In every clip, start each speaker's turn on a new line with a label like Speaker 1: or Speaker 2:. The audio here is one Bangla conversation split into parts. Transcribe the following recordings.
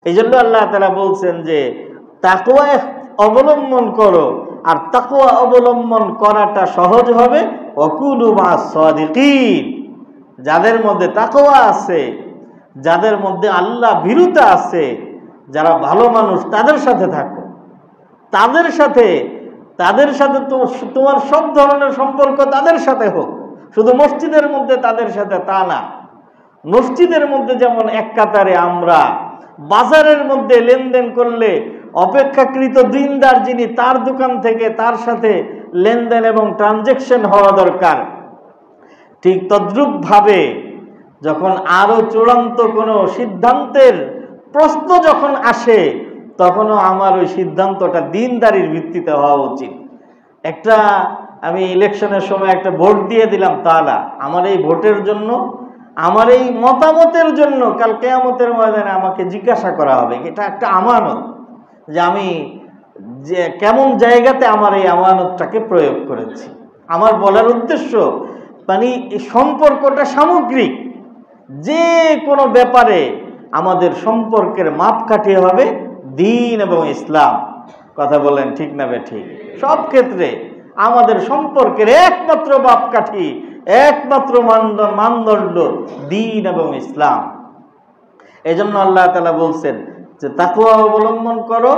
Speaker 1: এই জন্য আল্লাহ তাআলা বলছেন যে তাকওয়া অবলম্বন করো, আর তাকওয়া অবলম্বন করাটা সহজ হবে ওয়াকুলু মা'আস সাদিকিন। যাদের মধ্যে তাকওয়া আছে, যাদের মধ্যে আল্লাহ ভীরুতা আছে, যারা ভালো মানুষ, তাদের সাথে থাকো। তাদের সাথে তোমার সব ধরনের সম্পর্ক তাদের সাথে হোক। শুধু মসজিদের মধ্যে তাদের সাথে তা না। মসজিদের মধ্যে যেমন এক কাতারে আমরা, বাজারের মধ্যে লেনদেন করলে অপেক্ষাকৃত দিনদার যিনি, তার দোকান থেকে তার সাথে লেনদেন এবং ট্রানজেকশন হওয়া দরকার। ঠিক তদ্রূপ ভাবে যখন আরো চূড়ান্ত কোনো সিদ্ধান্তের প্রশ্ন যখন আসে, তখনও আমার ওই সিদ্ধান্তটা দিনদারির ভিত্তিতে হওয়া উচিত। আমি ইলেকশনের সময় একটা ভোট দিয়ে দিলাম, তাহলে আমার এই ভোটের জন্য, আমার এই মতামতের জন্য কাল কিয়ামতের ময়দানে আমাকে জিজ্ঞাসা করা হবে। এটা একটা আমানত, যে আমি যে কেমন জায়গাতে আমার এই আমানতটাকে প্রয়োগ করেছি। আমার বলার উদ্দেশ্য মানে এই সম্পর্কটা সামগ্রিক। যে কোনো ব্যাপারে আমাদের সম্পর্কের মাপকাঠি হবে দ্বীন এবং ইসলাম। কথা বলেন ঠিক না বেঠিক? সব ক্ষেত্রে আমাদের সম্পর্কের একমাত্র মাপকাঠি, একমাত্র মানদণ্ড দ্বীন এবং ইসলাম। এজন্য আল্লাহ তাআলা বলছেন যে তাকওয়া অবলম্বন করো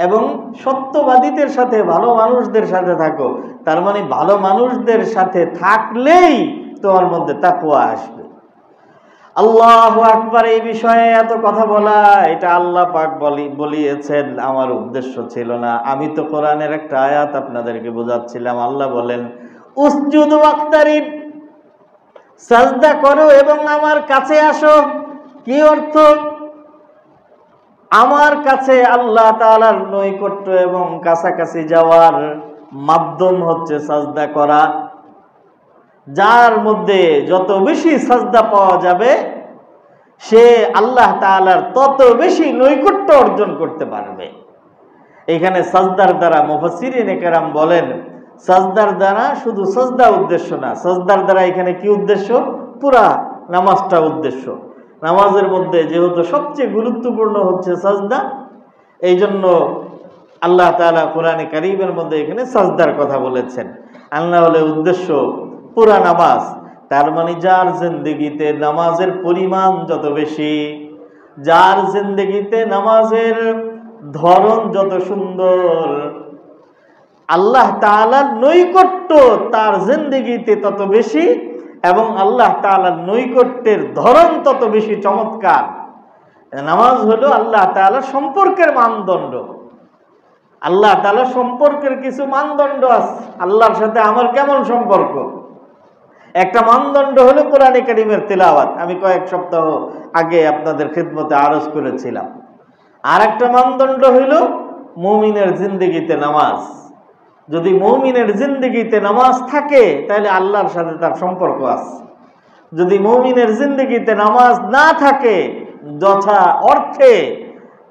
Speaker 1: এবং সত্যবাদীদের সাথে, ভালো মানুষদের সাথে থাকো। তার মানে ভালো মানুষদের সাথে থাকলেই তোমার মধ্যে তাকওয়া আসবে। আল্লাহু আকবার। এই বিষয়ে এত কথা বলা, এটা আল্লাহ পাক বলিয়েছেন, আমার উদ্দেশ্য ছিল না। আমি তো কোরআনের একটা আয়াত আপনাদেরকে বোঝাচ্ছিলাম। আল্লাহ বলেন উসজুদু ওয়াক্তারিব, সাজদা করো এবং আমার কাছে আসো। কি অর্থ? আমার কাছে আল্লাহ তাআলার নৈকট্য এবং কাছাকাছি যাওয়ার মাধ্যম হচ্ছে সাজদা করা। যার মধ্যে যত বেশি সাজদা পাওয়া যাবে, সে আল্লাহ তাআলার তত বেশি নৈকট্য অর্জন করতে পারবে। এখানে সাজদার দ্বারা মুফাসসিরিনে কেরাম বলেন, সাজদার দ্বারা শুধু সাজদা উদ্দেশ্য না, সাজদার দ্বারা এখানে কি উদ্দেশ্য? পুরা নামাজটা উদ্দেশ্য। নামাজের মধ্যে যেহেতু সবচেয়ে গুরুত্বপূর্ণ হচ্ছে সাজদা, এই জন্য আল্লাহ তাআলা কোরআনে কারীমের মধ্যে এখানে সাজদার কথা বলেছেন। আল্লাহ হলে উদ্দেশ্য পুরা নামাজ। তার মানে যার জিন্দেগিতে নামাজের পরিমাণ যত বেশি, যার জিন্দেগিতে নামাজের ধরন যত সুন্দর, আল্লাহ তাআলার নৈকট্য তার জিন্দেগিতে তত বেশি এবং আল্লাহ তাআলার নৈকট্যের ধরন তত বেশি চমৎকার। নামাজ হলো আল্লাহ তাআলার সম্পর্কের মানদণ্ড। আল্লাহ তাআলার সম্পর্কের কিছু মানদণ্ড আছে। আল্লাহর সাথে আমার কেমন সম্পর্ক, একটা মানদণ্ড হলো কোরআনে কারীমের তেলাওয়াত। আমি কয়েক সপ্তাহ আগে আপনাদের খিদমতে আরজ করেছিলাম। আর একটা মানদণ্ড হইল মুমিনের জিন্দেগিতে নামাজ। যদি মুমিনের জিন্দেগিতে নামাজ থাকে, তাহলে আল্লাহর সাথে তার সম্পর্ক আছে। যদি মুমিনের জিন্দেগিতে নামাজ না থাকে যথা অর্থে,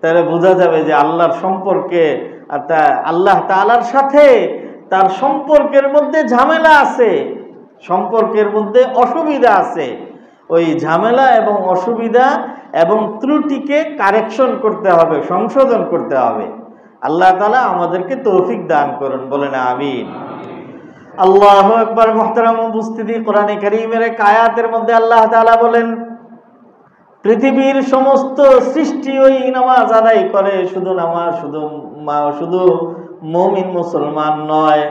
Speaker 1: তাহলে বোঝা যাবে যে আল্লাহর সম্পর্কে, আল্লাহ তাআলার সাথে তার সম্পর্কের মধ্যে ঝামেলা আছে, সম্পর্কের মধ্যে অসুবিধা আছে। ওই ঝামেলা এবং অসুবিধা এবং ত্রুটিকে কারেকশন করতে হবে, সংশোধন করতে হবে। আল্লাহ তাআলা আমাদেরকে তৌফিক দান করুন, বলেন আমিন। আল্লাহু আকবার। মুহতারাম উপস্থিতি, কোরআনে কারীমের এক আয়াতের মধ্যে আল্লাহ তাআলা বলেন, পৃথিবীর সমস্ত সৃষ্টি ওই নামাজ আদায় করে। শুধু মুমিন মুসলমান নয়।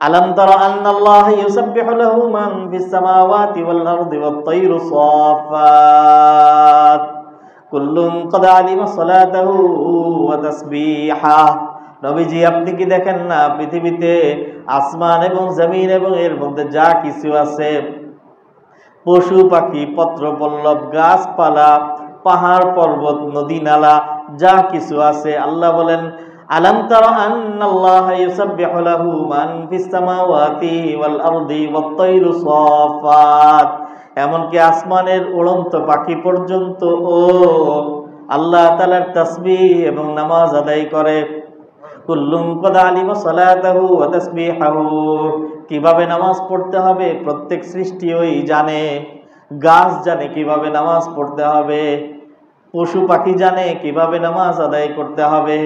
Speaker 1: আলাম তারা আন্নাল্লাহা ইউসাব্বিহু লাহু মান ফিস সামাওয়াতি ওয়াল আরদি ওয়াত তায়রু সাফাত কুল্লুন ক্বাদ আলিমা সালাতাহু ওয়া তাসবিহা। নবীজি, আপনি কি দেখেন না পৃথিবীতে আসমান এবং জমিন এবং এর মধ্যে যা কিছু আছে, পশু পাখি, পত্র পল্লব, গাছপালা, পাহাড় পর্বত, নদী নালা, যা কিছু আছে, আল্লাহ বলেন আলাম তারা আন্নাল্লাহা ইউসাব্বিহু লাহু মান ফিস সামাওয়াতি ওয়াল আরদি ওয়াত তায়রু সাফাত। এমনকি আসমানের উড়ন্ত পাখি পর্যন্ত ও আল্লাহ তাআলার তাসবিহ এবং নামাজ আদায় করে। কুল্লুন ক্বাদ আলিমা সালাতাহু ওয়া তাসবিহাহু। কিভাবে নামাজ পড়তে হবে প্রত্যেক সৃষ্টি ওই জানে। গাছ জানে কিভাবে নামাজ পড়তে হবে, পশু পাখি জানে কিভাবে নামাজ আদায় করতে হবে।